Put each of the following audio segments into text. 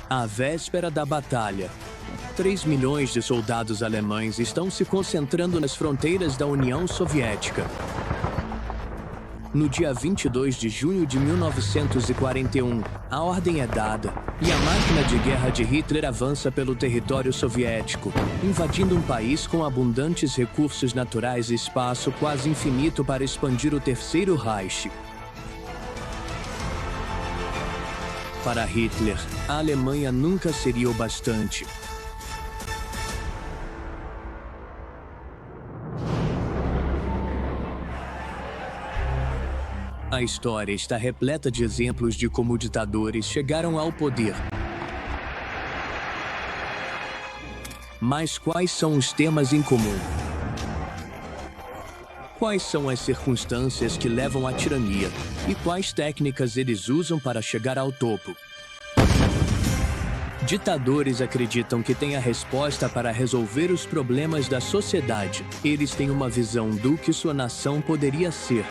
À véspera da batalha, 3 milhões de soldados alemães estão se concentrando nas fronteiras da União Soviética. No dia 22 de junho de 1941, a ordem é dada e a máquina de guerra de Hitler avança pelo território soviético, invadindo um país com abundantes recursos naturais e espaço quase infinito para expandir o Terceiro Reich. Para Hitler, a Alemanha nunca seria o bastante. A história está repleta de exemplos de como ditadores chegaram ao poder. Mas quais são os temas em comum? Quais são as circunstâncias que levam à tirania? E quais técnicas eles usam para chegar ao topo? Ditadores acreditam que têm a resposta para resolver os problemas da sociedade. Eles têm uma visão do que sua nação poderia ser.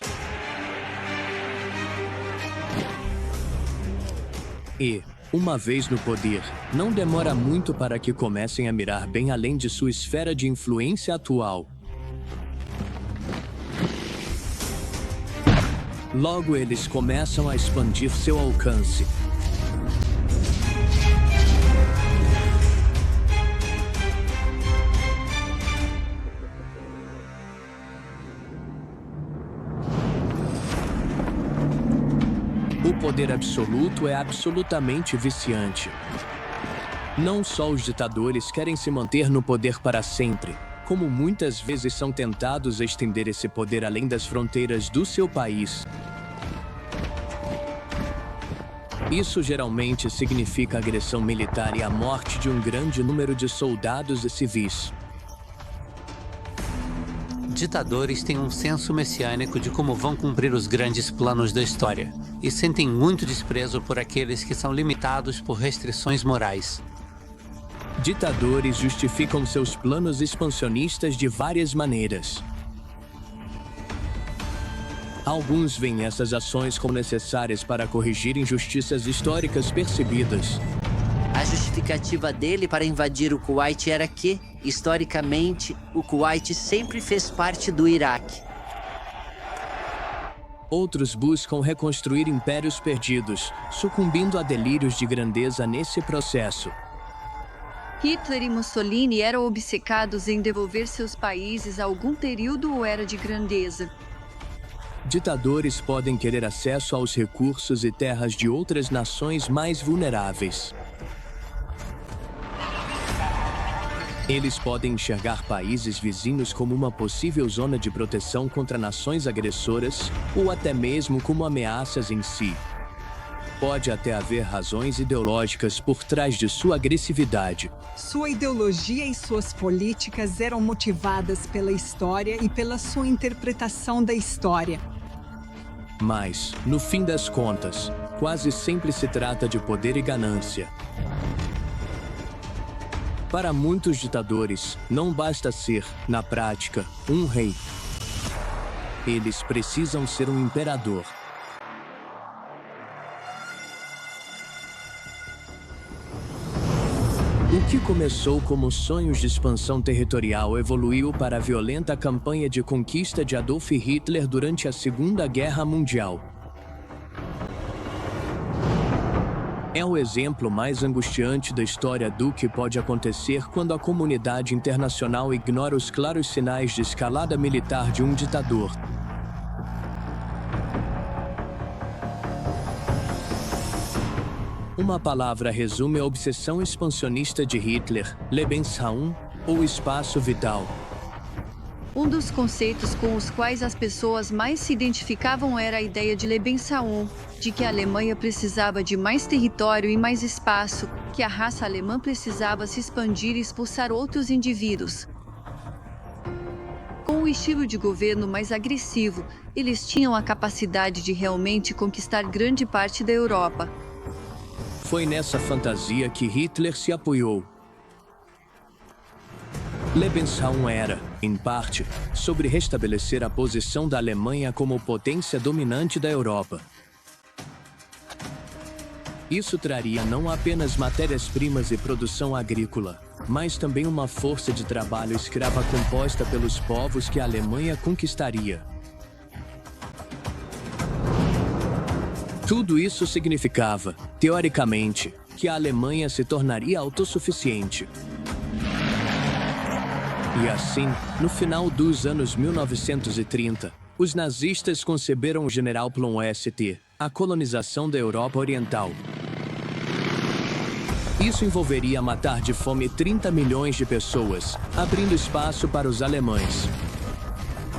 E, uma vez no poder, não demora muito para que comecem a mirar bem além de sua esfera de influência atual. Logo, eles começam a expandir seu alcance. O poder absoluto é absolutamente viciante. Não só os ditadores querem se manter no poder para sempre, como muitas vezes são tentados a estender esse poder além das fronteiras do seu país. Isso geralmente significa agressão militar e a morte de um grande número de soldados e civis. Ditadores têm um senso messiânico de como vão cumprir os grandes planos da história e sentem muito desprezo por aqueles que são limitados por restrições morais. Ditadores justificam seus planos expansionistas de várias maneiras. Alguns veem essas ações como necessárias para corrigir injustiças históricas percebidas. A justificativa dele para invadir o Kuwait era que, historicamente, o Kuwait sempre fez parte do Iraque. Outros buscam reconstruir impérios perdidos, sucumbindo a delírios de grandeza nesse processo. Hitler e Mussolini eram obcecados em devolver seus países a algum período ou era de grandeza. Ditadores podem querer acesso aos recursos e terras de outras nações mais vulneráveis. Eles podem enxergar países vizinhos como uma possível zona de proteção contra nações agressoras ou até mesmo como ameaças em si. Pode até haver razões ideológicas por trás de sua agressividade. Sua ideologia e suas políticas eram motivadas pela história e pela sua interpretação da história. Mas, no fim das contas, quase sempre se trata de poder e ganância. Para muitos ditadores, não basta ser, na prática, um rei. Eles precisam ser um imperador. O que começou como sonhos de expansão territorial evoluiu para a violenta campanha de conquista de Adolf Hitler durante a Segunda Guerra Mundial. É o exemplo mais angustiante da história do que pode acontecer quando a comunidade internacional ignora os claros sinais de escalada militar de um ditador. Uma palavra resume a obsessão expansionista de Hitler, Lebensraum, ou espaço vital. Um dos conceitos com os quais as pessoas mais se identificavam era a ideia de Lebensraum, de que a Alemanha precisava de mais território e mais espaço, que a raça alemã precisava se expandir e expulsar outros indivíduos. Com o estilo de governo mais agressivo, eles tinham a capacidade de realmente conquistar grande parte da Europa. Foi nessa fantasia que Hitler se apoiou. Lebensraum era, em parte, sobre restabelecer a posição da Alemanha como potência dominante da Europa. Isso traria não apenas matérias-primas e produção agrícola, mas também uma força de trabalho escrava composta pelos povos que a Alemanha conquistaria. Tudo isso significava, teoricamente, que a Alemanha se tornaria autossuficiente. E assim, no final dos anos 1930, os nazistas conceberam o Generalplan Ost, a colonização da Europa Oriental. Isso envolveria matar de fome 30 milhões de pessoas, abrindo espaço para os alemães.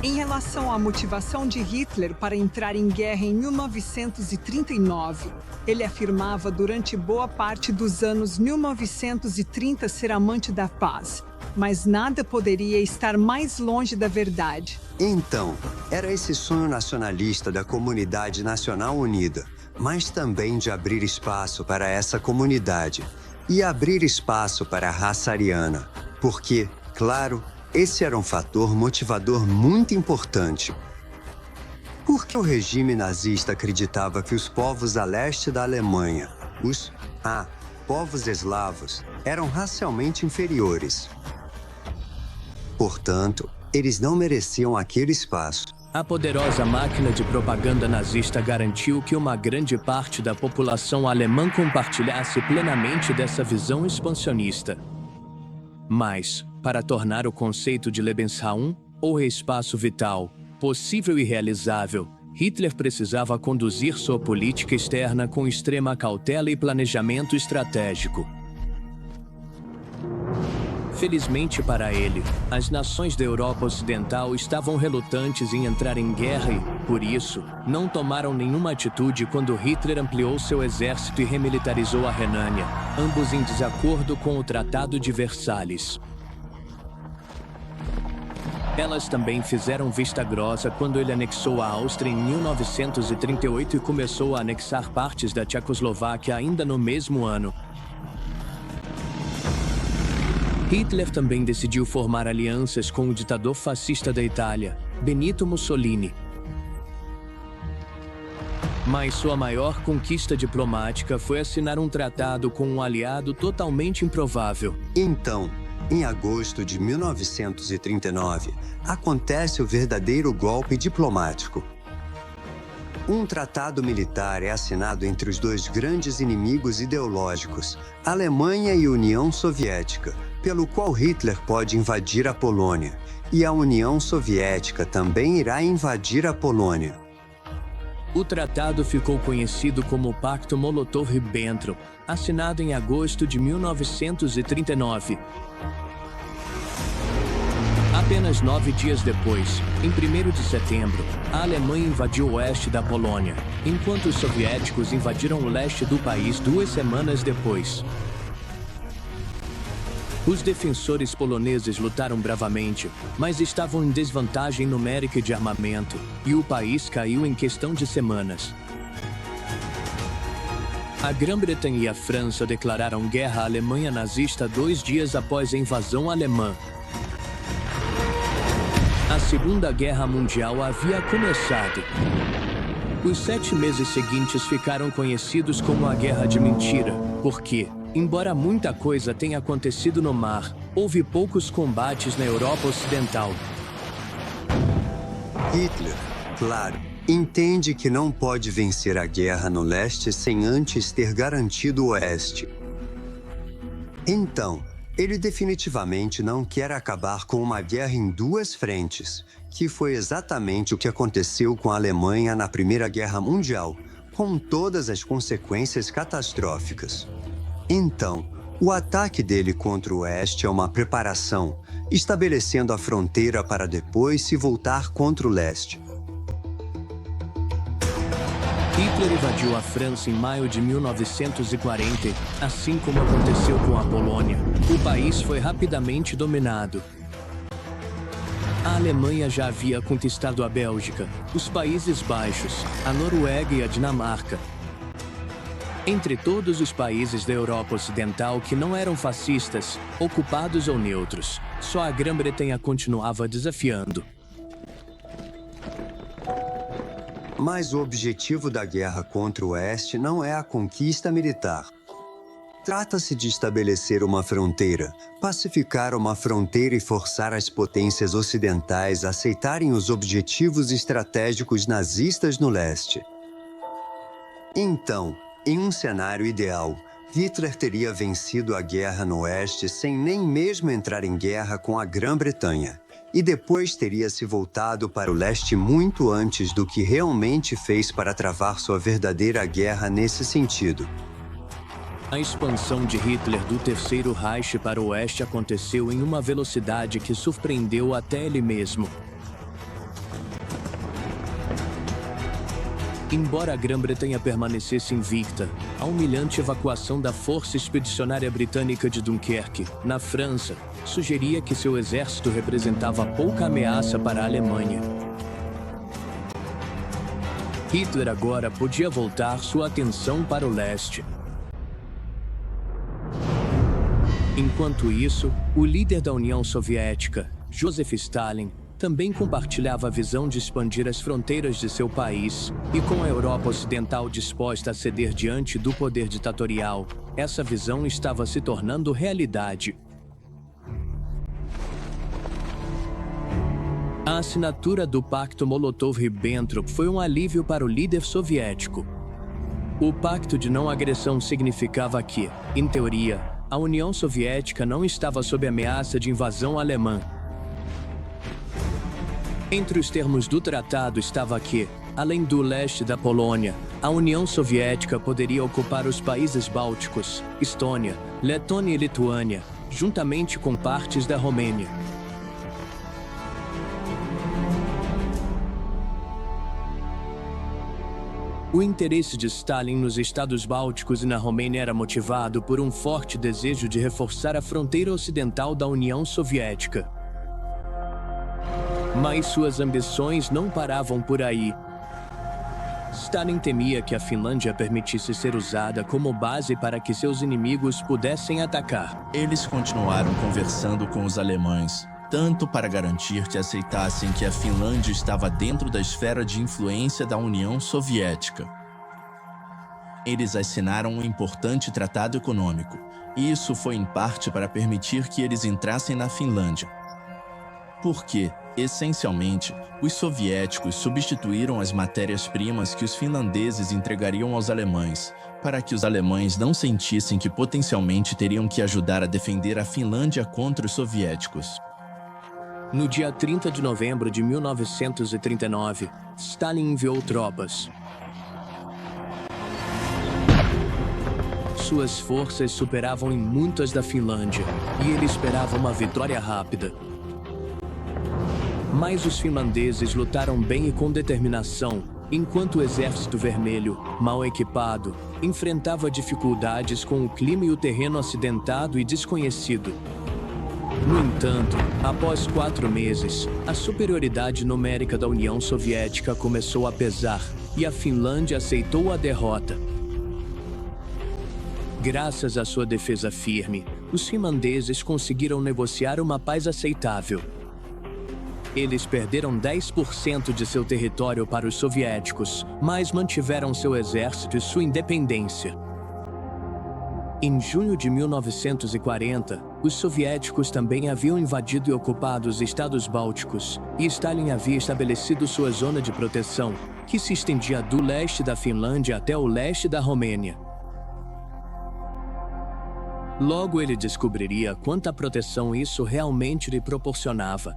Em relação à motivação de Hitler para entrar em guerra em 1939, ele afirmava durante boa parte dos anos 1930 ser amante da paz, mas nada poderia estar mais longe da verdade. Então, era esse sonho nacionalista da comunidade nacional unida, mas também de abrir espaço para essa comunidade e abrir espaço para a raça ariana, porque, claro, esse era um fator motivador muito importante. Porque o regime nazista acreditava que os povos a leste da Alemanha, os povos eslavos, eram racialmente inferiores. Portanto, eles não mereciam aquele espaço. A poderosa máquina de propaganda nazista garantiu que uma grande parte da população alemã compartilhasse plenamente dessa visão expansionista. Mas, para tornar o conceito de Lebensraum, ou espaço vital, possível e realizável, Hitler precisava conduzir sua política externa com extrema cautela e planejamento estratégico. Felizmente para ele, as nações da Europa Ocidental estavam relutantes em entrar em guerra e, por isso, não tomaram nenhuma atitude quando Hitler ampliou seu exército e remilitarizou a Renânia, ambos em desacordo com o Tratado de Versalhes. Elas também fizeram vista grossa quando ele anexou a Áustria em 1938 e começou a anexar partes da Tchecoslováquia ainda no mesmo ano. Hitler também decidiu formar alianças com o ditador fascista da Itália, Benito Mussolini. Mas sua maior conquista diplomática foi assinar um tratado com um aliado totalmente improvável. Então, em agosto de 1939, acontece o verdadeiro golpe diplomático. Um tratado militar é assinado entre os dois grandes inimigos ideológicos, Alemanha e União Soviética, pelo qual Hitler pode invadir a Polônia, e a União Soviética também irá invadir a Polônia. O tratado ficou conhecido como Pacto Molotov-Ribbentrop, assinado em agosto de 1939. Apenas 9 dias depois, em 1º de setembro, a Alemanha invadiu o oeste da Polônia, enquanto os soviéticos invadiram o leste do país 2 semanas depois. Os defensores poloneses lutaram bravamente, mas estavam em desvantagem numérica e de armamento, e o país caiu em questão de semanas. A Grã-Bretanha e a França declararam guerra à Alemanha nazista 2 dias após a invasão alemã. A Segunda Guerra Mundial havia começado. Os 7 meses seguintes ficaram conhecidos como a Guerra de Mentira, porque, embora muita coisa tenha acontecido no mar, houve poucos combates na Europa Ocidental. Hitler, claro, entende que não pode vencer a guerra no leste sem antes ter garantido o oeste. Então, ele definitivamente não quer acabar com uma guerra em 2 frentes, que foi exatamente o que aconteceu com a Alemanha na Primeira Guerra Mundial, com todas as consequências catastróficas. Então, o ataque dele contra o oeste é uma preparação, estabelecendo a fronteira para depois se voltar contra o leste. Hitler invadiu a França em maio de 1940, assim como aconteceu com a Polônia. O país foi rapidamente dominado. A Alemanha já havia conquistado a Bélgica, os Países Baixos, a Noruega e a Dinamarca. Entre todos os países da Europa Ocidental que não eram fascistas, ocupados ou neutros, só a Grã-Bretanha continuava desafiando. Mas o objetivo da guerra contra o Oeste não é a conquista militar. Trata-se de estabelecer uma fronteira, pacificar uma fronteira e forçar as potências ocidentais a aceitarem os objetivos estratégicos nazistas no leste. Então, em um cenário ideal, Hitler teria vencido a guerra no Oeste sem nem mesmo entrar em guerra com a Grã-Bretanha, e depois teria se voltado para o leste muito antes do que realmente fez para travar sua verdadeira guerra nesse sentido. A expansão de Hitler do Terceiro Reich para o oeste aconteceu em uma velocidade que surpreendeu até ele mesmo. Embora a Grã-Bretanha permanecesse invicta, a humilhante evacuação da Força Expedicionária Britânica de Dunkerque, na França, sugeria que seu exército representava pouca ameaça para a Alemanha. Hitler agora podia voltar sua atenção para o leste. Enquanto isso, o líder da União Soviética, Joseph Stalin, também compartilhava a visão de expandir as fronteiras de seu país, e com a Europa Ocidental disposta a ceder diante do poder ditatorial, essa visão estava se tornando realidade. A assinatura do Pacto Molotov-Ribbentrop foi um alívio para o líder soviético. O pacto de não agressão significava que, em teoria, a União Soviética não estava sob ameaça de invasão alemã. Entre os termos do tratado estava que, além do leste da Polônia, a União Soviética poderia ocupar os países bálticos, Estônia, Letônia e Lituânia, juntamente com partes da Romênia. O interesse de Stalin nos estados bálticos e na Romênia era motivado por um forte desejo de reforçar a fronteira ocidental da União Soviética. Mas suas ambições não paravam por aí. Stalin temia que a Finlândia permitisse ser usada como base para que seus inimigos pudessem atacar. Eles continuaram conversando com os alemães, tanto para garantir que aceitassem que a Finlândia estava dentro da esfera de influência da União Soviética. Eles assinaram um importante tratado econômico, e isso foi em parte para permitir que eles entrassem na Finlândia. Porque, essencialmente, os soviéticos substituíram as matérias-primas que os finlandeses entregariam aos alemães, para que os alemães não sentissem que potencialmente teriam que ajudar a defender a Finlândia contra os soviéticos. No dia 30 de novembro de 1939, Stalin enviou tropas. Suas forças superavam em muito as da Finlândia, e ele esperava uma vitória rápida. Mas os finlandeses lutaram bem e com determinação, enquanto o Exército Vermelho, mal equipado, enfrentava dificuldades com o clima e o terreno acidentado e desconhecido. No entanto, após 4 meses, a superioridade numérica da União Soviética começou a pesar, e a Finlândia aceitou a derrota. Graças à sua defesa firme, os finlandeses conseguiram negociar uma paz aceitável. Eles perderam 10% de seu território para os soviéticos, mas mantiveram seu exército e sua independência. Em junho de 1940, os soviéticos também haviam invadido e ocupado os estados bálticos, e Stalin havia estabelecido sua zona de proteção, que se estendia do leste da Finlândia até o leste da Romênia. Logo ele descobriria quanta proteção isso realmente lhe proporcionava.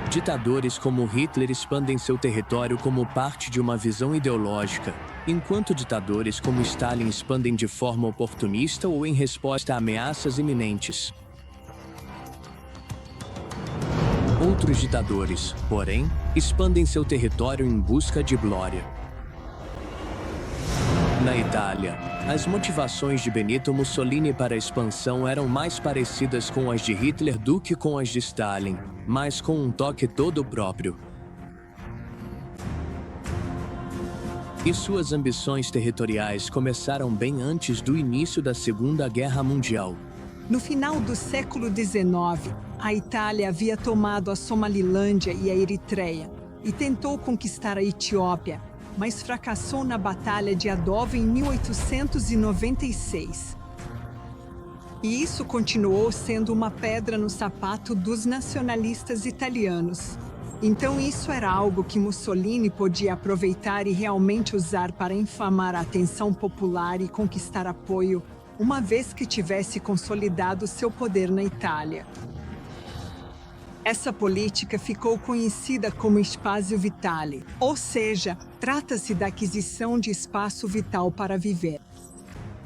Ditadores como Hitler expandem seu território como parte de uma visão ideológica, enquanto ditadores como Stalin expandem de forma oportunista ou em resposta a ameaças iminentes. Outros ditadores, porém, expandem seu território em busca de glória. Na Itália, as motivações de Benito Mussolini para a expansão eram mais parecidas com as de Hitler do que com as de Stalin, mas com um toque todo próprio. E suas ambições territoriais começaram bem antes do início da Segunda Guerra Mundial. No final do século XIX, a Itália havia tomado a Somalilândia e a Eritreia e tentou conquistar a Etiópia, mas fracassou na Batalha de Adova em 1896. E isso continuou sendo uma pedra no sapato dos nacionalistas italianos. Então isso era algo que Mussolini podia aproveitar e realmente usar para inflamar a atenção popular e conquistar apoio, uma vez que tivesse consolidado seu poder na Itália. Essa política ficou conhecida como Spazio Vitale, ou seja, trata-se da aquisição de espaço vital para viver.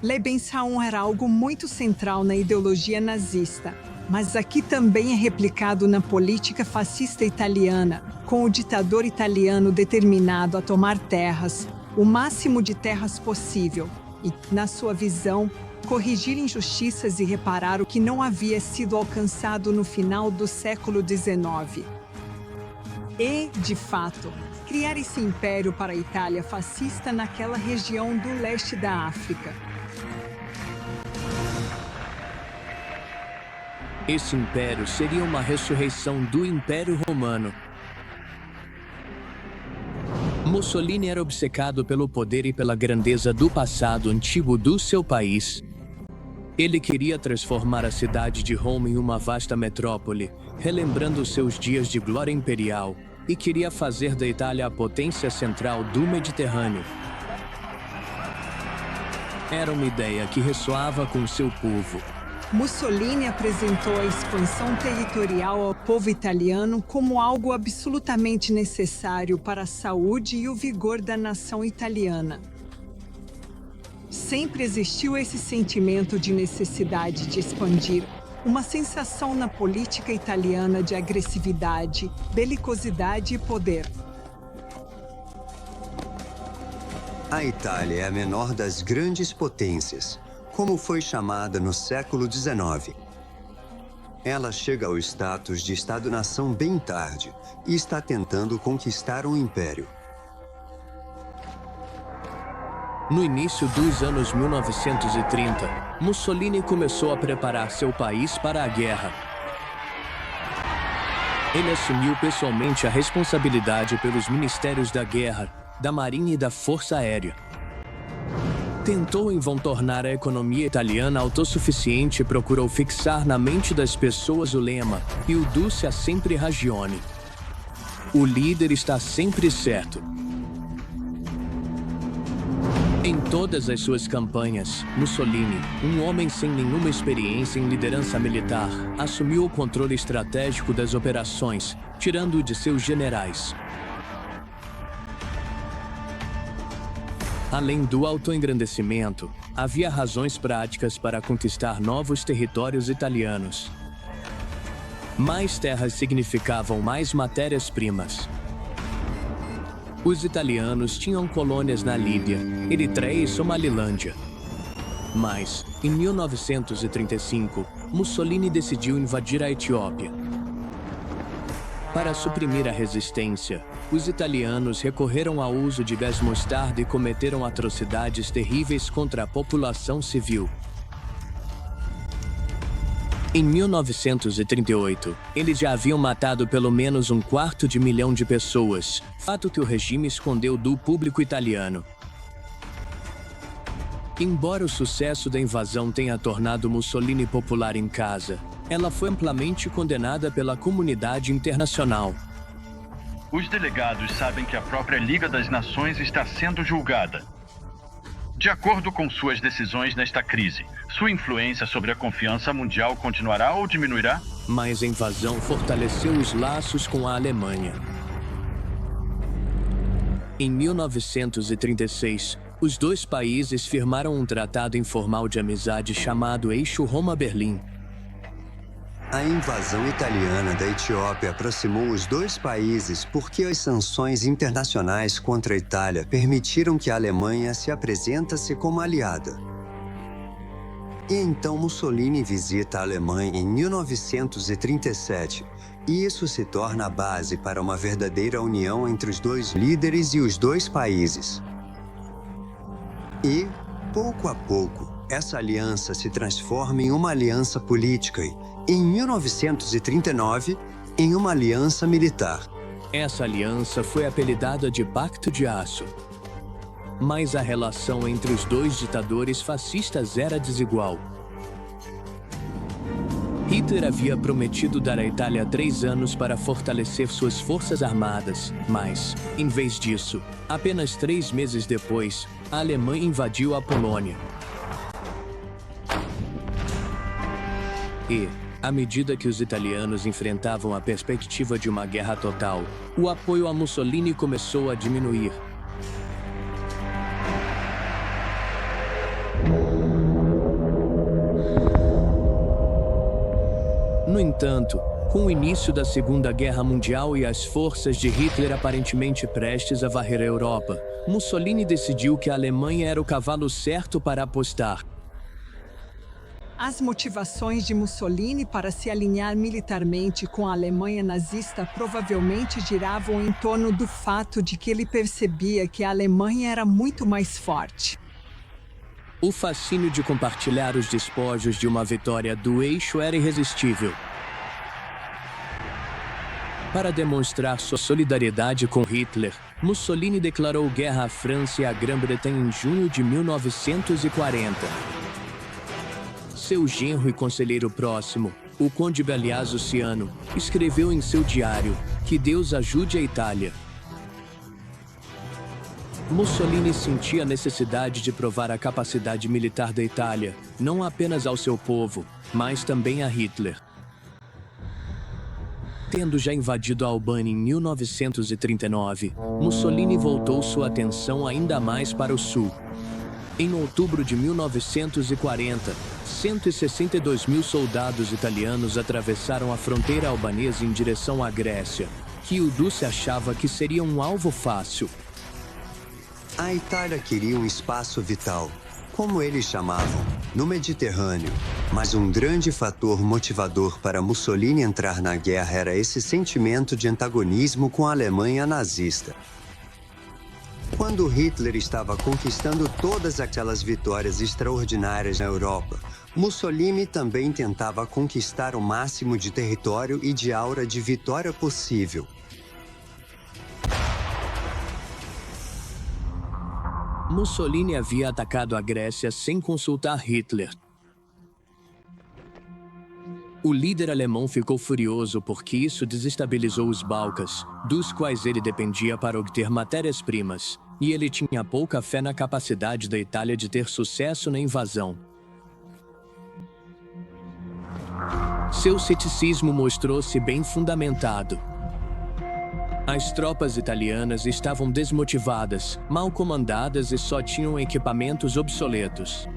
Lebensraum era algo muito central na ideologia nazista, mas aqui também é replicado na política fascista italiana, com o ditador italiano determinado a tomar terras, o máximo de terras possível, e, na sua visão, corrigir injustiças e reparar o que não havia sido alcançado no final do século XIX. E, de fato, criar esse império para a Itália fascista naquela região do leste da África. Esse império seria uma ressurreição do Império Romano. Mussolini era obcecado pelo poder e pela grandeza do passado antigo do seu país. Ele queria transformar a cidade de Roma em uma vasta metrópole, relembrando seus dias de glória imperial, e queria fazer da Itália a potência central do Mediterrâneo. Era uma ideia que ressoava com seu povo. Mussolini apresentou a expansão territorial ao povo italiano como algo absolutamente necessário para a saúde e o vigor da nação italiana. Sempre existiu esse sentimento de necessidade de expandir, uma sensação na política italiana de agressividade, belicosidade e poder. A Itália é a menor das grandes potências, como foi chamada no século XIX. Ela chega ao status de Estado-nação bem tarde e está tentando conquistar um império. No início dos anos 1930, Mussolini começou a preparar seu país para a guerra. Ele assumiu pessoalmente a responsabilidade pelos ministérios da Guerra, da Marinha e da Força Aérea. Tentou então tornar a economia italiana autossuficiente e procurou fixar na mente das pessoas o lema "Il duce ha sempre ragione". O líder está sempre certo. Em todas as suas campanhas, Mussolini, um homem sem nenhuma experiência em liderança militar, assumiu o controle estratégico das operações, tirando-o de seus generais. Além do autoengrandecimento, havia razões práticas para conquistar novos territórios italianos. Mais terras significavam mais matérias-primas. Os italianos tinham colônias na Líbia, Eritreia e Somalilândia. Mas, em 1935, Mussolini decidiu invadir a Etiópia. Para suprimir a resistência, os italianos recorreram ao uso de gás mostarda e cometeram atrocidades terríveis contra a população civil. Em 1938, eles já haviam matado pelo menos 250.000 de pessoas, fato que o regime escondeu do público italiano. Embora o sucesso da invasão tenha tornado Mussolini popular em casa, ela foi amplamente condenada pela comunidade internacional. Os delegados sabem que a própria Liga das Nações está sendo julgada. De acordo com suas decisões nesta crise, sua influência sobre a confiança mundial continuará ou diminuirá? Mas a invasão fortaleceu os laços com a Alemanha. Em 1936, os dois países firmaram um tratado informal de amizade chamado Eixo Roma-Berlim. A invasão italiana da Etiópia aproximou os dois países porque as sanções internacionais contra a Itália permitiram que a Alemanha se apresentasse como aliada. E então Mussolini visita a Alemanha em 1937, e isso se torna a base para uma verdadeira união entre os dois líderes e os dois países. E, pouco a pouco, essa aliança se transforma em uma aliança política e, em 1939, em uma aliança militar. Essa aliança foi apelidada de Pacto de Aço. Mas a relação entre os dois ditadores fascistas era desigual. Hitler havia prometido dar à Itália 3 anos para fortalecer suas forças armadas, mas, em vez disso, apenas 3 meses depois, a Alemanha invadiu a Polônia. E, à medida que os italianos enfrentavam a perspectiva de uma guerra total, o apoio a Mussolini começou a diminuir. No entanto, com o início da Segunda Guerra Mundial e as forças de Hitler aparentemente prestes a varrer a Europa, Mussolini decidiu que a Alemanha era o cavalo certo para apostar. As motivações de Mussolini para se alinhar militarmente com a Alemanha nazista provavelmente giravam em torno do fato de que ele percebia que a Alemanha era muito mais forte. O fascínio de compartilhar os despojos de uma vitória do eixo era irresistível. Para demonstrar sua solidariedade com Hitler, Mussolini declarou guerra à França e à Grã-Bretanha em junho de 1940. Seu genro e conselheiro próximo, o conde Galeazzo Ciano, escreveu em seu diário que Deus ajude a Itália. Mussolini sentia a necessidade de provar a capacidade militar da Itália, não apenas ao seu povo, mas também a Hitler. Tendo já invadido a Albânia em 1939, Mussolini voltou sua atenção ainda mais para o sul. Em outubro de 1940, 162 mil soldados italianos atravessaram a fronteira albanesa em direção à Grécia, que o Duce achava que seria um alvo fácil. A Itália queria um espaço vital, como eles chamavam, no Mediterrâneo. Mas um grande fator motivador para Mussolini entrar na guerra era esse sentimento de antagonismo com a Alemanha nazista. Quando Hitler estava conquistando todas aquelas vitórias extraordinárias na Europa, Mussolini também tentava conquistar o máximo de território e de aura de vitória possível. Mussolini havia atacado a Grécia sem consultar Hitler. O líder alemão ficou furioso porque isso desestabilizou os Balcãs, dos quais ele dependia para obter matérias-primas, e ele tinha pouca fé na capacidade da Itália de ter sucesso na invasão. Seu ceticismo mostrou-se bem fundamentado. As tropas italianas estavam desmotivadas, mal comandadas e só tinham equipamentos obsoletos.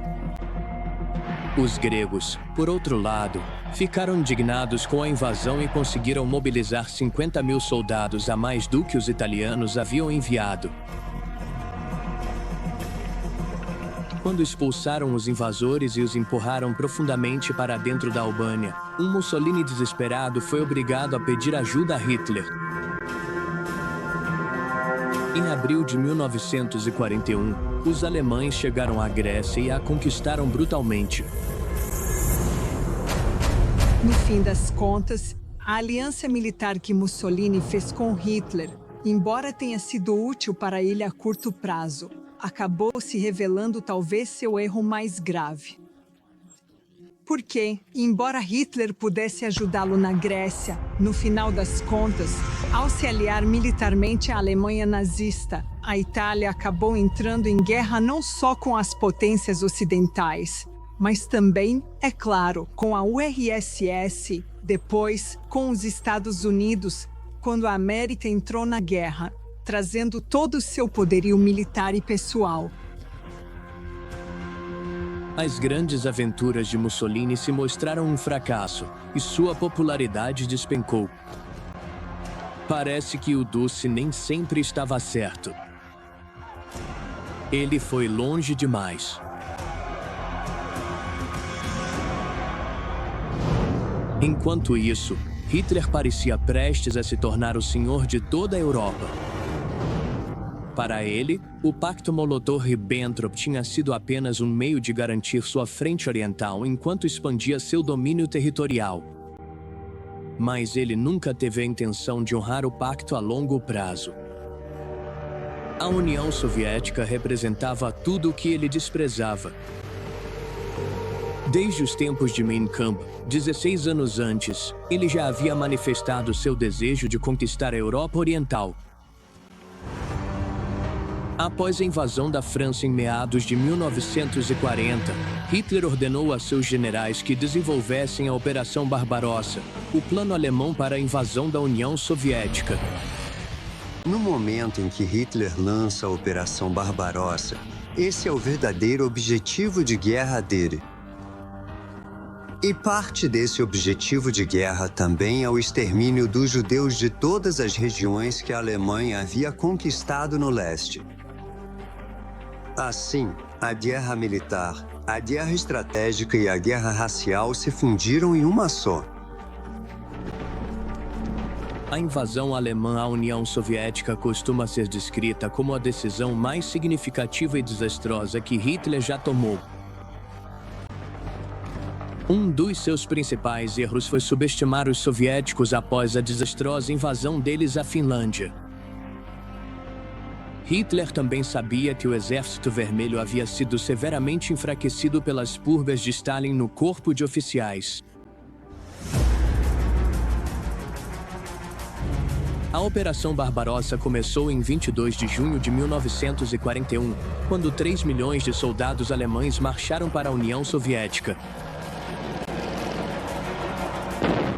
Os gregos, por outro lado, ficaram indignados com a invasão e conseguiram mobilizar 50 mil soldados a mais do que os italianos haviam enviado. Quando expulsaram os invasores e os empurraram profundamente para dentro da Albânia, um Mussolini desesperado foi obrigado a pedir ajuda a Hitler. Em abril de 1941, os alemães chegaram à Grécia e a conquistaram brutalmente. No fim das contas, a aliança militar que Mussolini fez com Hitler, embora tenha sido útil para ele a curto prazo, acabou se revelando talvez seu erro mais grave. Porque, embora Hitler pudesse ajudá-lo na Grécia, no final das contas, ao se aliar militarmente à Alemanha nazista, a Itália acabou entrando em guerra não só com as potências ocidentais, mas também, é claro, com a URSS, depois com os Estados Unidos, quando a América entrou na guerra, trazendo todo o seu poderio militar e pessoal. As grandes aventuras de Mussolini se mostraram um fracasso, e sua popularidade despencou. Parece que o Duce nem sempre estava certo. Ele foi longe demais. Enquanto isso, Hitler parecia prestes a se tornar o senhor de toda a Europa. Para ele, o Pacto Molotov-Ribbentrop tinha sido apenas um meio de garantir sua frente oriental enquanto expandia seu domínio territorial. Mas ele nunca teve a intenção de honrar o pacto a longo prazo. A União Soviética representava tudo o que ele desprezava. Desde os tempos de Mein Kampf, 16 anos antes, ele já havia manifestado seu desejo de conquistar a Europa Oriental. Após a invasão da França em meados de 1940, Hitler ordenou a seus generais que desenvolvessem a Operação Barbarossa, o plano alemão para a invasão da União Soviética. No momento em que Hitler lança a Operação Barbarossa, esse é o verdadeiro objetivo de guerra dele. E parte desse objetivo de guerra também é o extermínio dos judeus de todas as regiões que a Alemanha havia conquistado no leste. Assim, a guerra militar, a guerra estratégica e a guerra racial se fundiram em uma só. A invasão alemã à União Soviética costuma ser descrita como a decisão mais significativa e desastrosa que Hitler já tomou. Um dos seus principais erros foi subestimar os soviéticos após a desastrosa invasão deles à Finlândia. Hitler também sabia que o Exército Vermelho havia sido severamente enfraquecido pelas purgas de Stalin no corpo de oficiais. A Operação Barbarossa começou em 22 de junho de 1941, quando 3 milhões de soldados alemães marcharam para a União Soviética.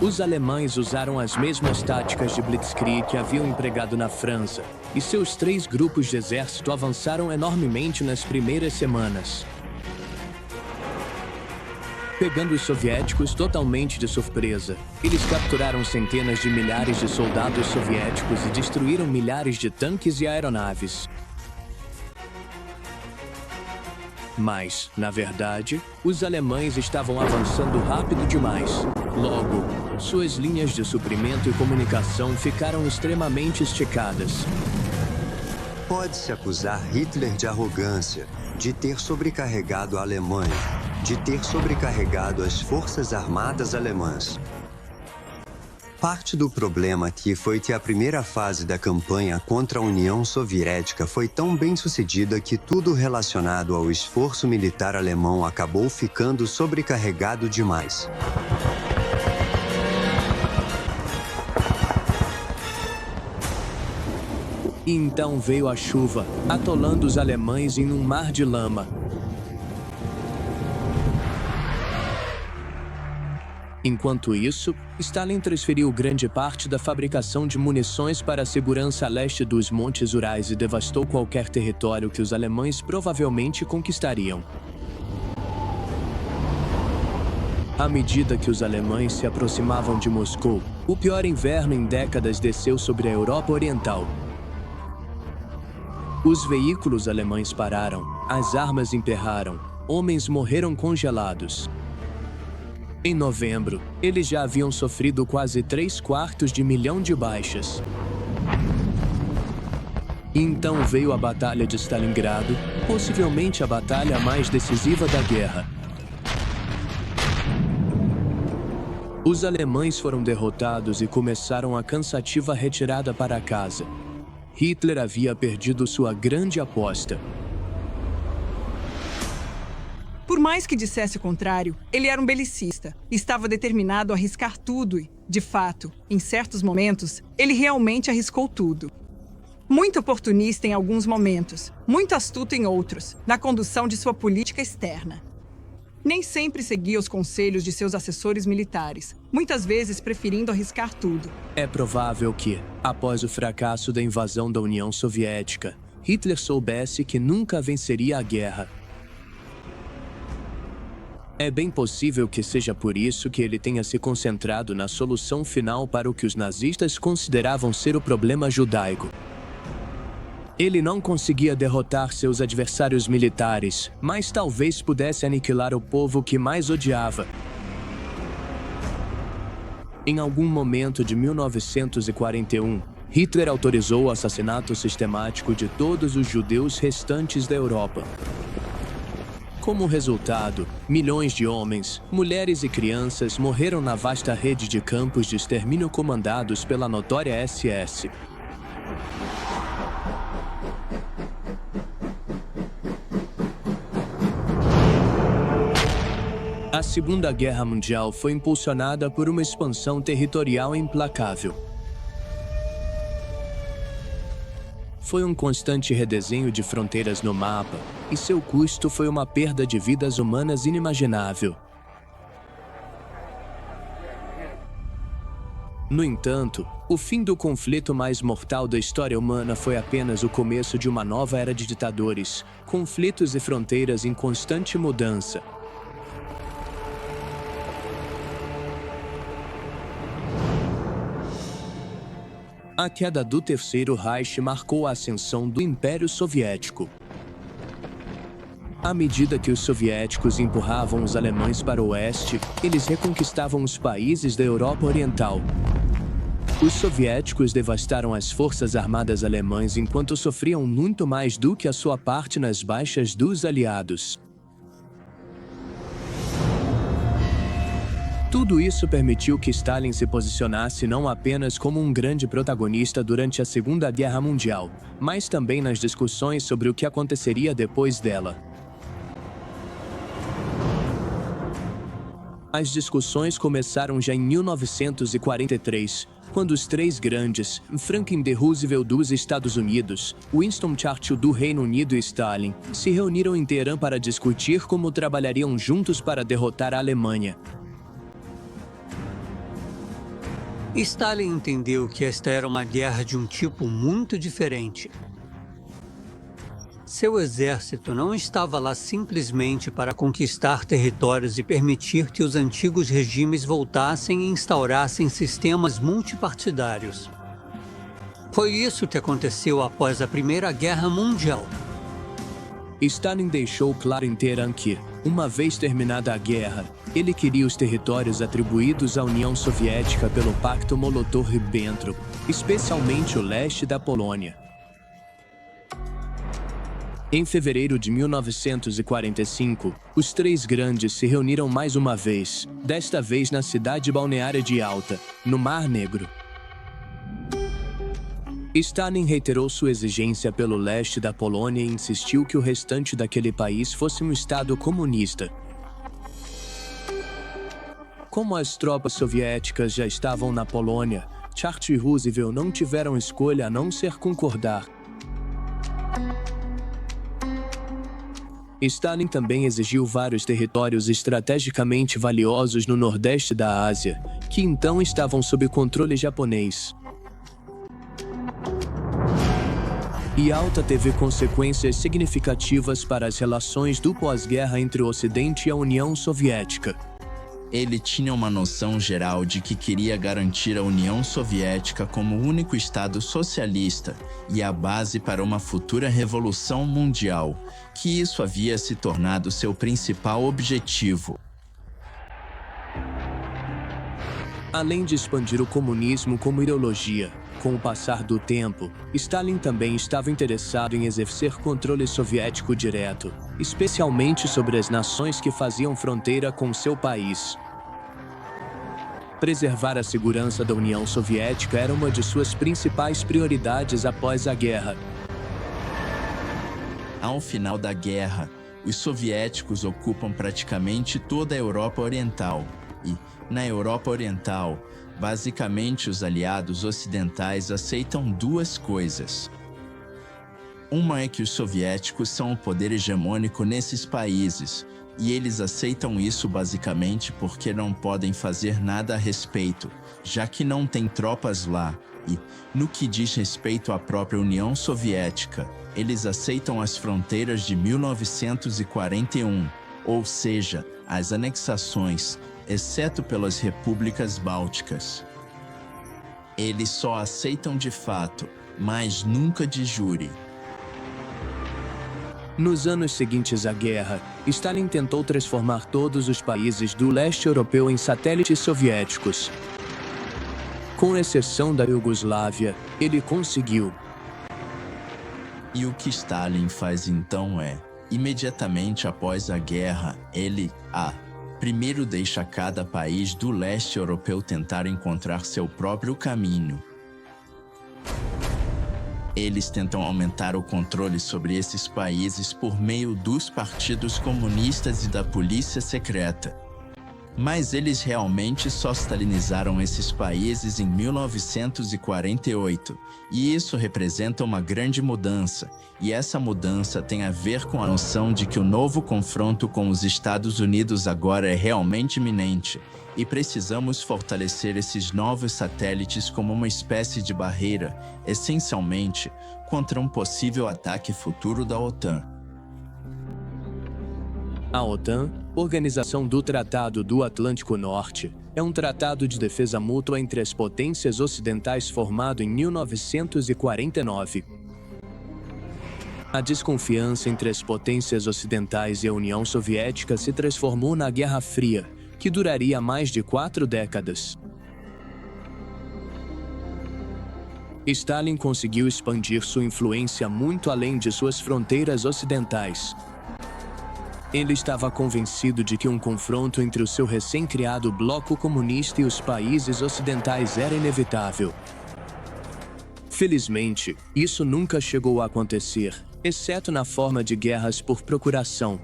Os alemães usaram as mesmas táticas de Blitzkrieg que haviam empregado na França, e seus 3 grupos de exército avançaram enormemente nas primeiras semanas. Pegando os soviéticos totalmente de surpresa, eles capturaram centenas de milhares de soldados soviéticos e destruíram milhares de tanques e aeronaves. Mas, na verdade, os alemães estavam avançando rápido demais. Logo, suas linhas de suprimento e comunicação ficaram extremamente esticadas. Pode-se acusar Hitler de arrogância, de ter sobrecarregado a Alemanha, de ter sobrecarregado as forças armadas alemãs. Parte do problema aqui foi que a primeira fase da campanha contra a União Soviética foi tão bem sucedida que tudo relacionado ao esforço militar alemão acabou ficando sobrecarregado demais. E então veio a chuva, atolando os alemães em um mar de lama. Enquanto isso, Stalin transferiu grande parte da fabricação de munições para a segurança a leste dos Montes Urais e devastou qualquer território que os alemães provavelmente conquistariam. À medida que os alemães se aproximavam de Moscou, o pior inverno em décadas desceu sobre a Europa Oriental. Os veículos alemães pararam, as armas emperraram, homens morreram congelados. Em novembro, eles já haviam sofrido quase 3/4 milhão de baixas. Então veio a Batalha de Stalingrado, possivelmente a batalha mais decisiva da guerra. Os alemães foram derrotados e começaram a cansativa retirada para casa. Hitler havia perdido sua grande aposta. Por mais que dissesse o contrário, ele era um belicista. Estava determinado a arriscar tudo e, de fato, em certos momentos, ele realmente arriscou tudo. Muito oportunista em alguns momentos, muito astuto em outros, na condução de sua política externa. Nem sempre seguia os conselhos de seus assessores militares, muitas vezes preferindo arriscar tudo. É provável que, após o fracasso da invasão da União Soviética, Hitler soubesse que nunca venceria a guerra. É bem possível que seja por isso que ele tenha se concentrado na solução final para o que os nazistas consideravam ser o problema judaico. Ele não conseguia derrotar seus adversários militares, mas talvez pudesse aniquilar o povo que mais odiava. Em algum momento de 1941, Hitler autorizou o assassinato sistemático de todos os judeus restantes da Europa. Como resultado, milhões de homens, mulheres e crianças morreram na vasta rede de campos de extermínio comandados pela notória SS. A Segunda Guerra Mundial foi impulsionada por uma expansão territorial implacável. Foi um constante redesenho de fronteiras no mapa, e seu custo foi uma perda de vidas humanas inimaginável. No entanto, o fim do conflito mais mortal da história humana foi apenas o começo de uma nova era de ditadores, conflitos e fronteiras em constante mudança. A queda do Terceiro Reich marcou a ascensão do Império Soviético. À medida que os soviéticos empurravam os alemães para o oeste, eles reconquistavam os países da Europa Oriental. Os soviéticos devastaram as forças armadas alemãs enquanto sofriam muito mais do que a sua parte nas baixas dos aliados. Tudo isso permitiu que Stalin se posicionasse não apenas como um grande protagonista durante a Segunda Guerra Mundial, mas também nas discussões sobre o que aconteceria depois dela. As discussões começaram já em 1943, quando os três grandes, Franklin D. Roosevelt dos Estados Unidos, Winston Churchill do Reino Unido e Stalin, se reuniram em Teherã para discutir como trabalhariam juntos para derrotar a Alemanha. Stalin entendeu que esta era uma guerra de um tipo muito diferente. Seu exército não estava lá simplesmente para conquistar territórios e permitir que os antigos regimes voltassem e instaurassem sistemas multipartidários. Foi isso que aconteceu após a Primeira Guerra Mundial. Stalin deixou claro em Teherã que, uma vez terminada a guerra, ele queria os territórios atribuídos à União Soviética pelo Pacto Molotov-Ribbentrop, especialmente o leste da Polônia. Em fevereiro de 1945, os três grandes se reuniram mais uma vez, desta vez na cidade balneária de Yalta, no Mar Negro. Stalin reiterou sua exigência pelo leste da Polônia e insistiu que o restante daquele país fosse um estado comunista. Como as tropas soviéticas já estavam na Polônia, Churchill e Roosevelt não tiveram escolha a não ser concordar. Stalin também exigiu vários territórios estrategicamente valiosos no nordeste da Ásia, que então estavam sob controle japonês. Yalta teve consequências significativas para as relações do pós-guerra entre o Ocidente e a União Soviética. Ele tinha uma noção geral de que queria garantir a União Soviética como o único Estado socialista e a base para uma futura revolução mundial, que isso havia se tornado seu principal objetivo. Além de expandir o comunismo como ideologia, com o passar do tempo, Stalin também estava interessado em exercer controle soviético direto, especialmente sobre as nações que faziam fronteira com seu país. Preservar a segurança da União Soviética era uma de suas principais prioridades após a guerra. Ao final da guerra, os soviéticos ocupam praticamente toda a Europa Oriental e, na Europa Oriental, basicamente os aliados ocidentais aceitam duas coisas. Uma é que os soviéticos são o poder hegemônico nesses países, e eles aceitam isso basicamente porque não podem fazer nada a respeito, já que não tem tropas lá, e, no que diz respeito à própria União Soviética, eles aceitam as fronteiras de 1941, ou seja, as anexações, exceto pelas repúblicas bálticas. Eles só aceitam de fato, mas nunca de jure. Nos anos seguintes à guerra, Stalin tentou transformar todos os países do leste europeu em satélites soviéticos. Com exceção da Iugoslávia, ele conseguiu. E o que Stalin faz então é, imediatamente após a guerra, primeiro deixa cada país do leste europeu tentar encontrar seu próprio caminho. Eles tentam aumentar o controle sobre esses países por meio dos partidos comunistas e da polícia secreta. Mas eles realmente só stalinizaram esses países em 1948, e isso representa uma grande mudança, e essa mudança tem a ver com a noção de que o novo confronto com os Estados Unidos agora é realmente iminente, e precisamos fortalecer esses novos satélites como uma espécie de barreira, essencialmente, contra um possível ataque futuro da OTAN. A OTAN, Organização do Tratado do Atlântico Norte, é um tratado de defesa mútua entre as potências ocidentais formado em 1949. A desconfiança entre as potências ocidentais e a União Soviética se transformou na Guerra Fria, que duraria mais de 4 décadas. Stalin conseguiu expandir sua influência muito além de suas fronteiras ocidentais. Ele estava convencido de que um confronto entre o seu recém-criado bloco comunista e os países ocidentais era inevitável. Felizmente, isso nunca chegou a acontecer, exceto na forma de guerras por procuração.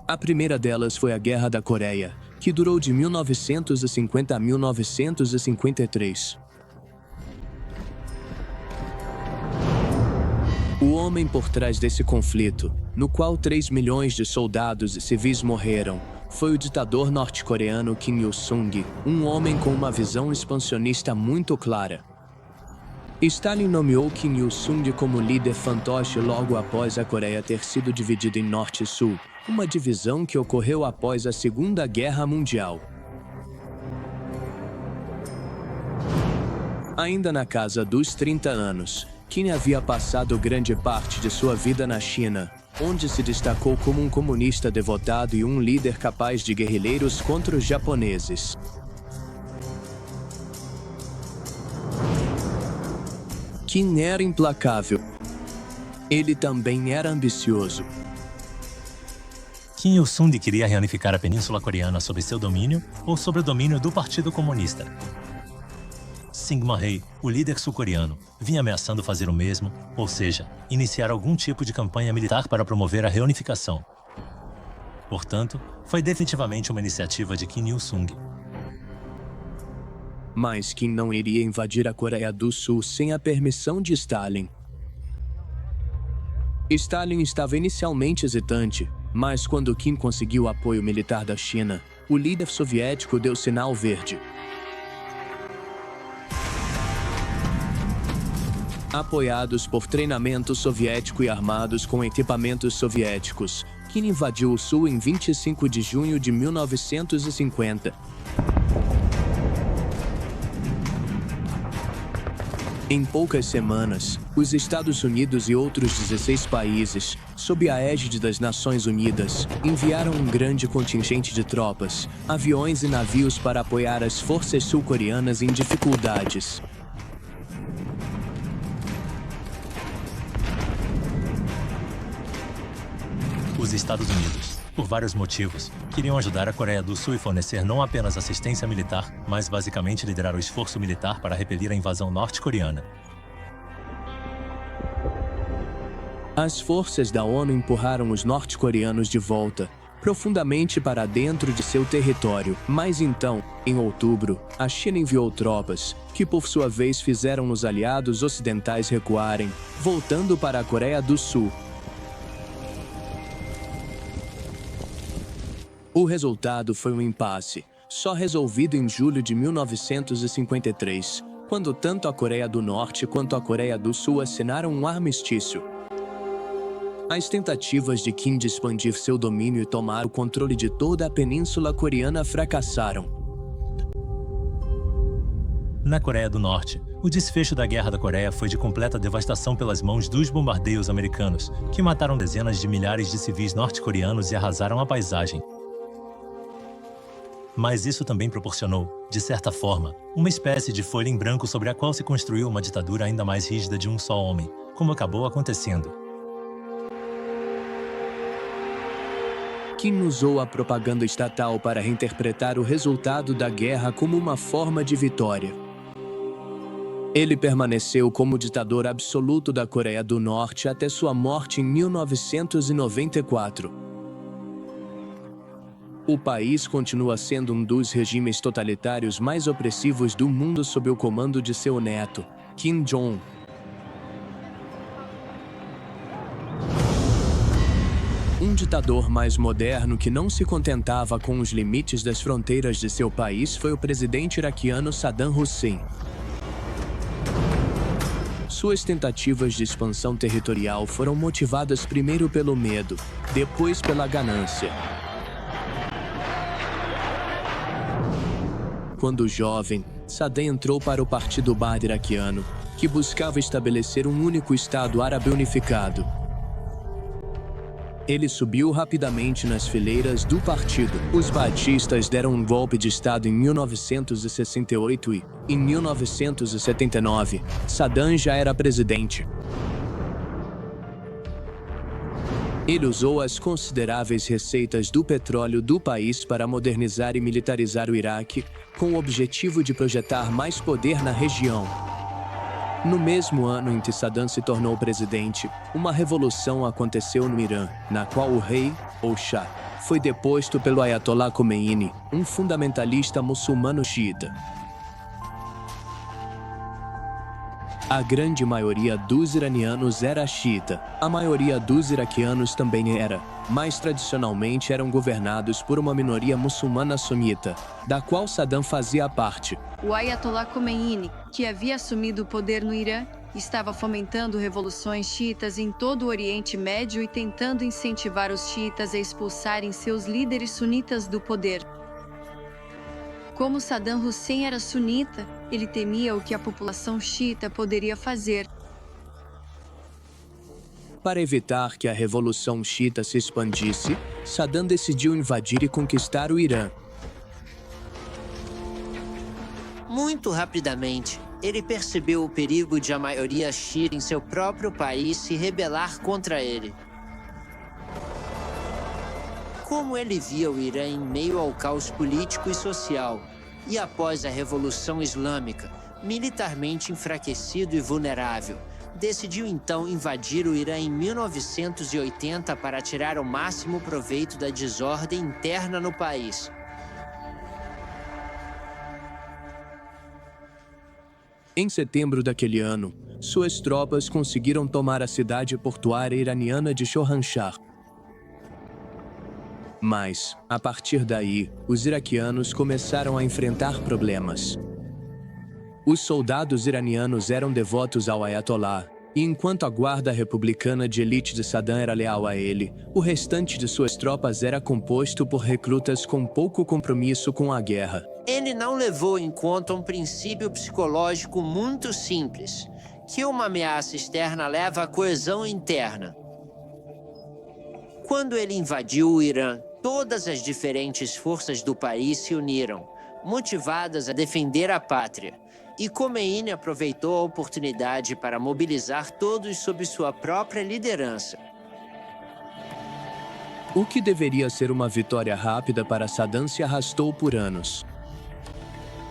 A primeira delas foi a Guerra da Coreia, que durou de 1950 a 1953. O homem por trás desse conflito, no qual 3 milhões de soldados e civis morreram, foi o ditador norte-coreano Kim Il-sung, um homem com uma visão expansionista muito clara. Stalin nomeou Kim Il-sung como líder fantoche logo após a Coreia ter sido dividida em Norte e Sul, uma divisão que ocorreu após a Segunda Guerra Mundial. Ainda na casa dos 30 anos, Kim havia passado grande parte de sua vida na China, onde se destacou como um comunista devotado e um líder capaz de guerrilheiros contra os japoneses. Kim era implacável. Ele também era ambicioso. Kim Il-sung queria reunificar a Península Coreana sob seu domínio ou sob o domínio do Partido Comunista. Syngman Rhee, o líder sul-coreano, vinha ameaçando fazer o mesmo, ou seja, iniciar algum tipo de campanha militar para promover a reunificação. Portanto, foi definitivamente uma iniciativa de Kim Il-sung. Mas Kim não iria invadir a Coreia do Sul sem a permissão de Stalin. Stalin estava inicialmente hesitante, mas quando Kim conseguiu o apoio militar da China, o líder soviético deu sinal verde. Apoiados por treinamento soviético e armados com equipamentos soviéticos, Kim invadiu o Sul em 25 de junho de 1950. Em poucas semanas, os Estados Unidos e outros 16 países, sob a égide das Nações Unidas, enviaram um grande contingente de tropas, aviões e navios para apoiar as forças sul-coreanas em dificuldades. Os Estados Unidos, por vários motivos, queriam ajudar a Coreia do Sul e fornecer não apenas assistência militar, mas basicamente liderar o esforço militar para repelir a invasão norte-coreana. As forças da ONU empurraram os norte-coreanos de volta, profundamente para dentro de seu território. Mas então, em outubro, a China enviou tropas, que por sua vez fizeram os aliados ocidentais recuarem, voltando para a Coreia do Sul. O resultado foi um impasse, só resolvido em julho de 1953, quando tanto a Coreia do Norte quanto a Coreia do Sul assinaram um armistício. As tentativas de Kim de expandir seu domínio e tomar o controle de toda a Península Coreana fracassaram. Na Coreia do Norte, o desfecho da Guerra da Coreia foi de completa devastação pelas mãos dos bombardeios americanos, que mataram dezenas de milhares de civis norte-coreanos e arrasaram a paisagem. Mas isso também proporcionou, de certa forma, uma espécie de folha em branco sobre a qual se construiu uma ditadura ainda mais rígida de um só homem, como acabou acontecendo. Kim usou a propaganda estatal para reinterpretar o resultado da guerra como uma forma de vitória. Ele permaneceu como ditador absoluto da Coreia do Norte até sua morte em 1994. O país continua sendo um dos regimes totalitários mais opressivos do mundo sob o comando de seu neto, Kim Jong-un. Um ditador mais moderno que não se contentava com os limites das fronteiras de seu país foi o presidente iraquiano Saddam Hussein. Suas tentativas de expansão territorial foram motivadas primeiro pelo medo, depois pela ganância. Quando jovem, Saddam entrou para o Partido Baath iraquiano, que buscava estabelecer um único Estado árabe unificado. Ele subiu rapidamente nas fileiras do partido. Os baatistas deram um golpe de Estado em 1968 e, em 1979, Saddam já era presidente. Ele usou as consideráveis receitas do petróleo do país para modernizar e militarizar o Iraque, com o objetivo de projetar mais poder na região. No mesmo ano em que Saddam se tornou presidente, uma revolução aconteceu no Irã, na qual o rei, ou Shah, foi deposto pelo Ayatollah Khomeini, um fundamentalista muçulmano xiita. A grande maioria dos iranianos era xiita. A maioria dos iraquianos também era, mas tradicionalmente eram governados por uma minoria muçulmana sunita, da qual Saddam fazia parte. O Ayatollah Khomeini, que havia assumido o poder no Irã, estava fomentando revoluções xiitas em todo o Oriente Médio e tentando incentivar os xiitas a expulsarem seus líderes sunitas do poder. Como Saddam Hussein era sunita, ele temia o que a população xiita poderia fazer. Para evitar que a revolução xiita se expandisse, Saddam decidiu invadir e conquistar o Irã. Muito rapidamente, ele percebeu o perigo de a maioria xiita em seu próprio país se rebelar contra ele. Como ele via o Irã em meio ao caos político e social, e após a Revolução Islâmica, militarmente enfraquecido e vulnerável, decidiu então invadir o Irã em 1980 para tirar o máximo proveito da desordem interna no país. Em setembro daquele ano, suas tropas conseguiram tomar a cidade portuária iraniana de Shoranshah. Mas, a partir daí, os iraquianos começaram a enfrentar problemas. Os soldados iranianos eram devotos ao Ayatollah, e enquanto a guarda republicana de elite de Saddam era leal a ele, o restante de suas tropas era composto por recrutas com pouco compromisso com a guerra. Ele não levou em conta um princípio psicológico muito simples, que uma ameaça externa leva à coesão interna. Quando ele invadiu o Irã, todas as diferentes forças do país se uniram, motivadas a defender a pátria. E Khomeini aproveitou a oportunidade para mobilizar todos sob sua própria liderança. O que deveria ser uma vitória rápida para Saddam se arrastou por anos.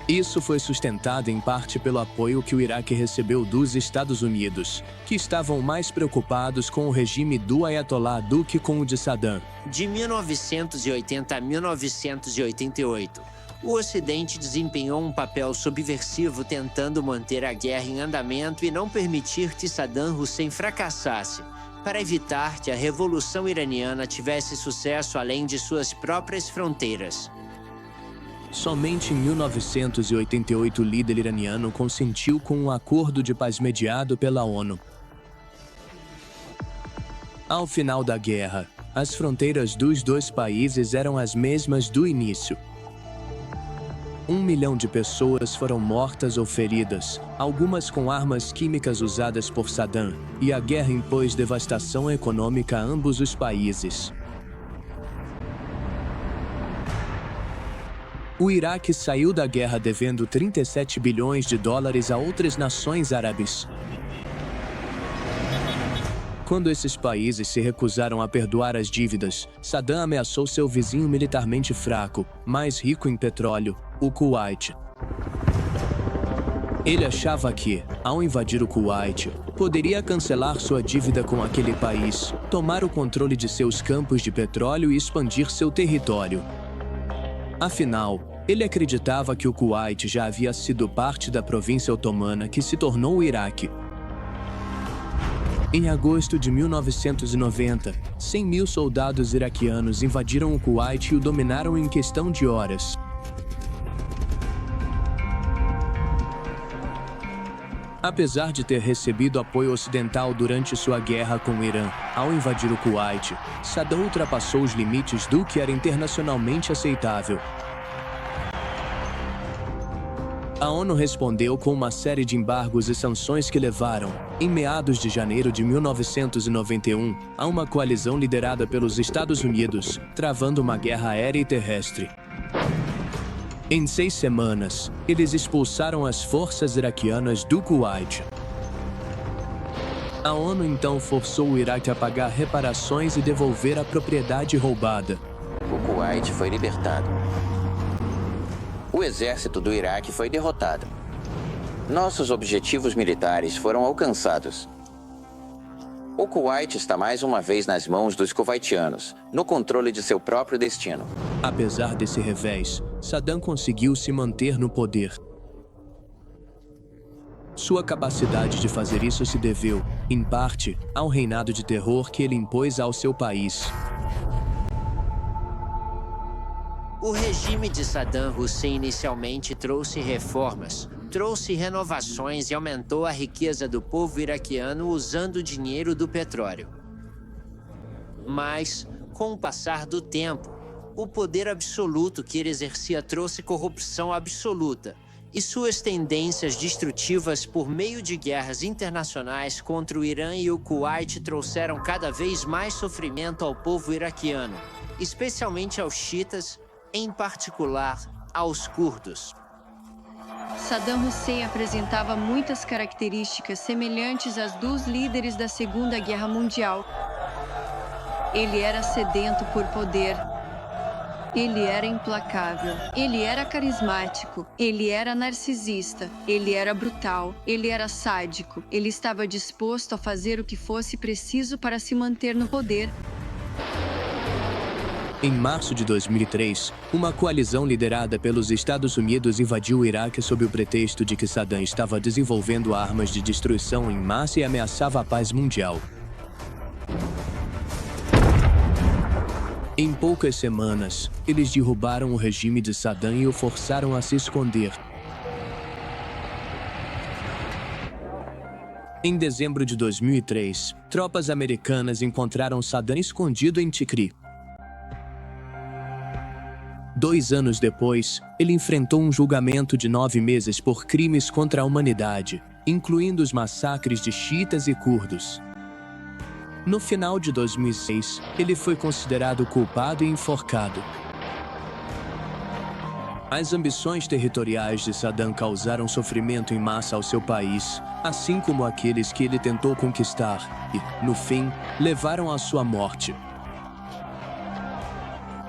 Isso foi sustentado em parte pelo apoio que o Iraque recebeu dos Estados Unidos, que estavam mais preocupados com o regime do Ayatollah do que com o de Saddam. De 1980 a 1988, o Ocidente desempenhou um papel subversivo tentando manter a guerra em andamento e não permitir que Saddam Hussein fracassasse, para evitar que a Revolução Iraniana tivesse sucesso além de suas próprias fronteiras. Somente em 1988 o líder iraniano consentiu com um acordo de paz mediado pela ONU. Ao final da guerra, as fronteiras dos dois países eram as mesmas do início. 1 milhão de pessoas foram mortas ou feridas, algumas com armas químicas usadas por Saddam, e a guerra impôs devastação econômica a ambos os países. O Iraque saiu da guerra devendo 37 bilhões de dólares a outras nações árabes. Quando esses países se recusaram a perdoar as dívidas, Saddam ameaçou seu vizinho militarmente fraco, mais rico em petróleo, o Kuwait. Ele achava que, ao invadir o Kuwait, poderia cancelar sua dívida com aquele país, tomar o controle de seus campos de petróleo e expandir seu território. Afinal, ele acreditava que o Kuwait já havia sido parte da província otomana que se tornou o Iraque. Em agosto de 1990, 100 mil soldados iraquianos invadiram o Kuwait e o dominaram em questão de horas. Apesar de ter recebido apoio ocidental durante sua guerra com o Irã, ao invadir o Kuwait, Saddam ultrapassou os limites do que era internacionalmente aceitável. A ONU respondeu com uma série de embargos e sanções que levaram, em meados de janeiro de 1991, a uma coalizão liderada pelos Estados Unidos, travando uma guerra aérea e terrestre. Em 6 semanas, eles expulsaram as forças iraquianas do Kuwait. A ONU então forçou o Iraque a pagar reparações e devolver a propriedade roubada. O Kuwait foi libertado. O exército do Iraque foi derrotado. Nossos objetivos militares foram alcançados. O Kuwait está mais uma vez nas mãos dos kuwaitianos, no controle de seu próprio destino. Apesar desse revés, Saddam conseguiu se manter no poder. Sua capacidade de fazer isso se deveu, em parte, ao reinado de terror que ele impôs ao seu país. O regime de Saddam Hussein inicialmente trouxe reformas, trouxe renovações e aumentou a riqueza do povo iraquiano usando o dinheiro do petróleo. Mas, com o passar do tempo, o poder absoluto que ele exercia trouxe corrupção absoluta, e suas tendências destrutivas por meio de guerras internacionais contra o Irã e o Kuwait trouxeram cada vez mais sofrimento ao povo iraquiano, especialmente aos xiitas, em particular aos curdos. Saddam Hussein apresentava muitas características semelhantes às dos líderes da Segunda Guerra Mundial. Ele era sedento por poder. Ele era implacável. Ele era carismático. Ele era narcisista. Ele era brutal. Ele era sádico. Ele estava disposto a fazer o que fosse preciso para se manter no poder. Em março de 2003, uma coalizão liderada pelos Estados Unidos invadiu o Iraque sob o pretexto de que Saddam estava desenvolvendo armas de destruição em massa e ameaçava a paz mundial. Em poucas semanas, eles derrubaram o regime de Saddam e o forçaram a se esconder. Em dezembro de 2003, tropas americanas encontraram Saddam escondido em Tikrit. 2 anos depois, ele enfrentou um julgamento de 9 meses por crimes contra a humanidade, incluindo os massacres de xiitas e curdos. No final de 2006, ele foi considerado culpado e enforcado. As ambições territoriais de Saddam causaram sofrimento em massa ao seu país, assim como aqueles que ele tentou conquistar e, no fim, levaram à sua morte.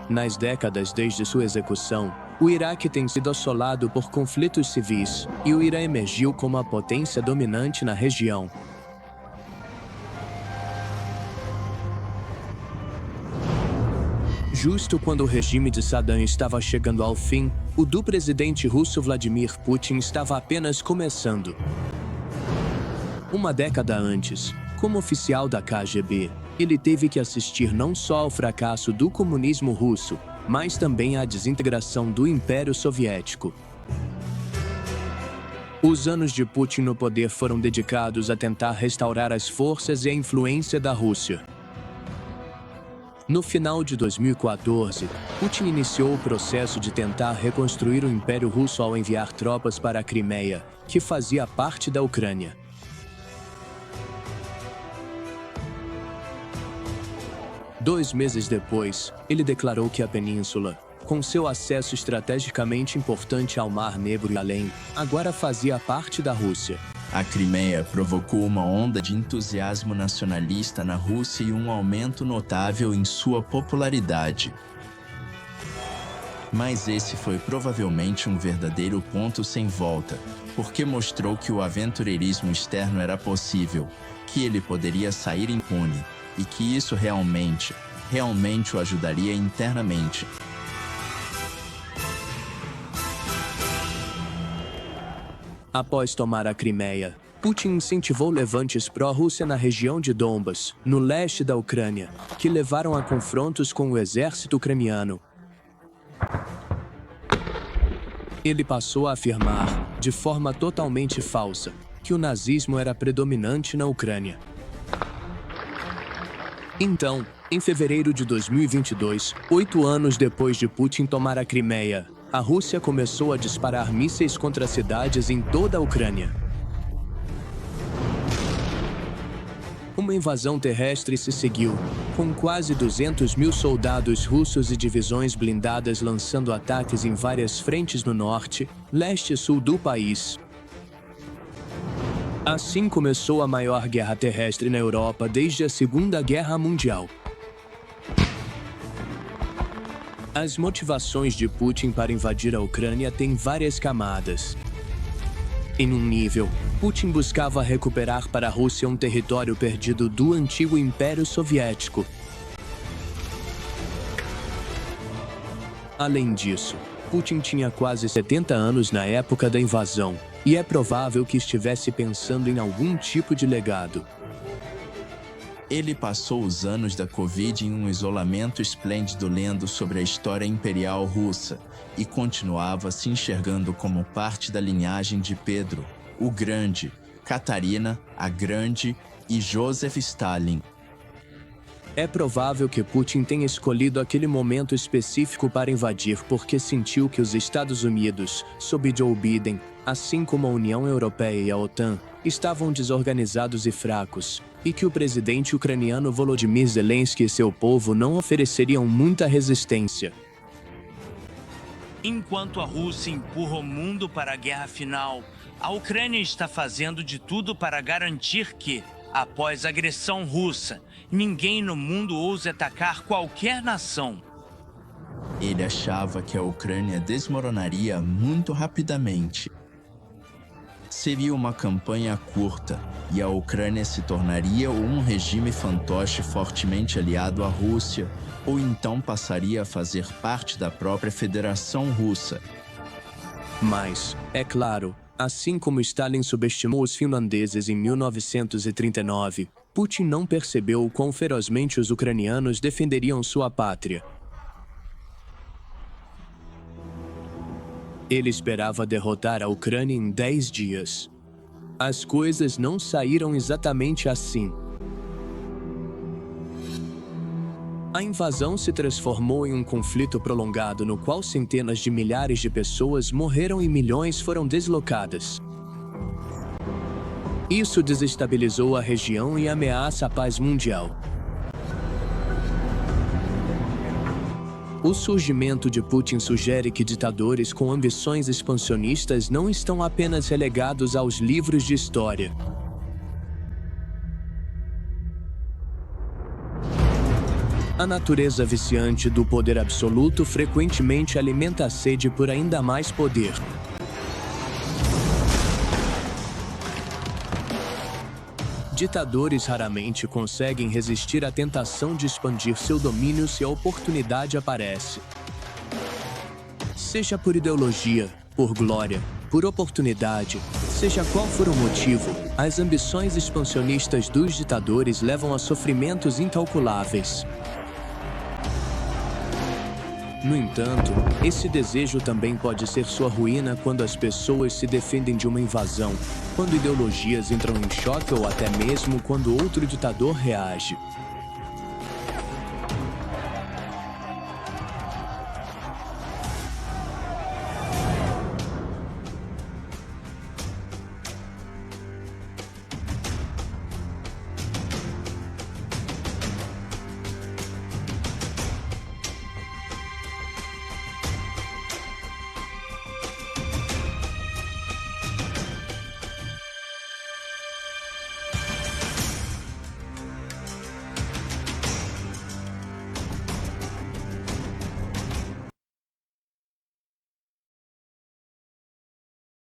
Nas décadas desde sua execução, o Iraque tem sido assolado por conflitos civis, e o Irã emergiu como a potência dominante na região. Justo quando o regime de Saddam estava chegando ao fim, o do presidente russo Vladimir Putin estava apenas começando. Uma década antes, como oficial da KGB, ele teve que assistir não só ao fracasso do comunismo russo, mas também à desintegração do Império Soviético. Os anos de Putin no poder foram dedicados a tentar restaurar as forças e a influência da Rússia. No final de 2014, Putin iniciou o processo de tentar reconstruir o Império Russo ao enviar tropas para a Crimeia, que fazia parte da Ucrânia. Dois meses depois, ele declarou que a península, com seu acesso estrategicamente importante ao Mar Negro e além, agora fazia parte da Rússia. A Crimeia provocou uma onda de entusiasmo nacionalista na Rússia e um aumento notável em sua popularidade. Mas esse foi provavelmente um verdadeiro ponto sem volta, porque mostrou que o aventureirismo externo era possível, que ele poderia sair impune, e que isso realmente o ajudaria internamente. Após tomar a Crimeia, Putin incentivou levantes pró-Rússia na região de Donbas, no leste da Ucrânia, que levaram a confrontos com o exército ucraniano. Ele passou a afirmar, de forma totalmente falsa, que o nazismo era predominante na Ucrânia. Então, em fevereiro de 2022, 8 anos depois de Putin tomar a Crimeia, a Rússia começou a disparar mísseis contra cidades em toda a Ucrânia. Uma invasão terrestre se seguiu, com quase 200 mil soldados russos e divisões blindadas lançando ataques em várias frentes no norte, leste e sul do país. Assim começou a maior guerra terrestre na Europa desde a Segunda Guerra Mundial. As motivações de Putin para invadir a Ucrânia têm várias camadas. Em um nível, Putin buscava recuperar para a Rússia um território perdido do antigo Império Soviético. Além disso, Putin tinha quase 70 anos na época da invasão, e é provável que estivesse pensando em algum tipo de legado. Ele passou os anos da Covid em um isolamento esplêndido lendo sobre a história imperial russa e continuava se enxergando como parte da linhagem de Pedro, o Grande, Catarina, a Grande e Joseph Stalin. É provável que Putin tenha escolhido aquele momento específico para invadir porque sentiu que os Estados Unidos, sob Joe Biden, assim como a União Europeia e a OTAN, estavam desorganizados e fracos, e que o presidente ucraniano Volodymyr Zelensky e seu povo não ofereceriam muita resistência. Enquanto a Rússia empurra o mundo para a guerra final, a Ucrânia está fazendo de tudo para garantir que, após a agressão russa, ninguém no mundo ouse atacar qualquer nação. Ele achava que a Ucrânia desmoronaria muito rapidamente. Seria uma campanha curta e a Ucrânia se tornaria um regime fantoche fortemente aliado à Rússia, ou então passaria a fazer parte da própria Federação Russa. Mas, é claro, assim como Stalin subestimou os finlandeses em 1939, Putin não percebeu o quão ferozmente os ucranianos defenderiam sua pátria. Ele esperava derrotar a Ucrânia em 10 dias. As coisas não saíram exatamente assim. A invasão se transformou em um conflito prolongado no qual centenas de milhares de pessoas morreram e milhões foram deslocadas. Isso desestabilizou a região e ameaça a paz mundial. O surgimento de Putin sugere que ditadores com ambições expansionistas não estão apenas relegados aos livros de história. A natureza viciante do poder absoluto frequentemente alimenta a sede por ainda mais poder. Ditadores raramente conseguem resistir à tentação de expandir seu domínio se a oportunidade aparece. Seja por ideologia, por glória, por oportunidade, seja qual for o motivo, as ambições expansionistas dos ditadores levam a sofrimentos incalculáveis. No entanto, esse desejo também pode ser sua ruína quando as pessoas se defendem de uma invasão, quando ideologias entram em choque ou até mesmo quando outro ditador reage.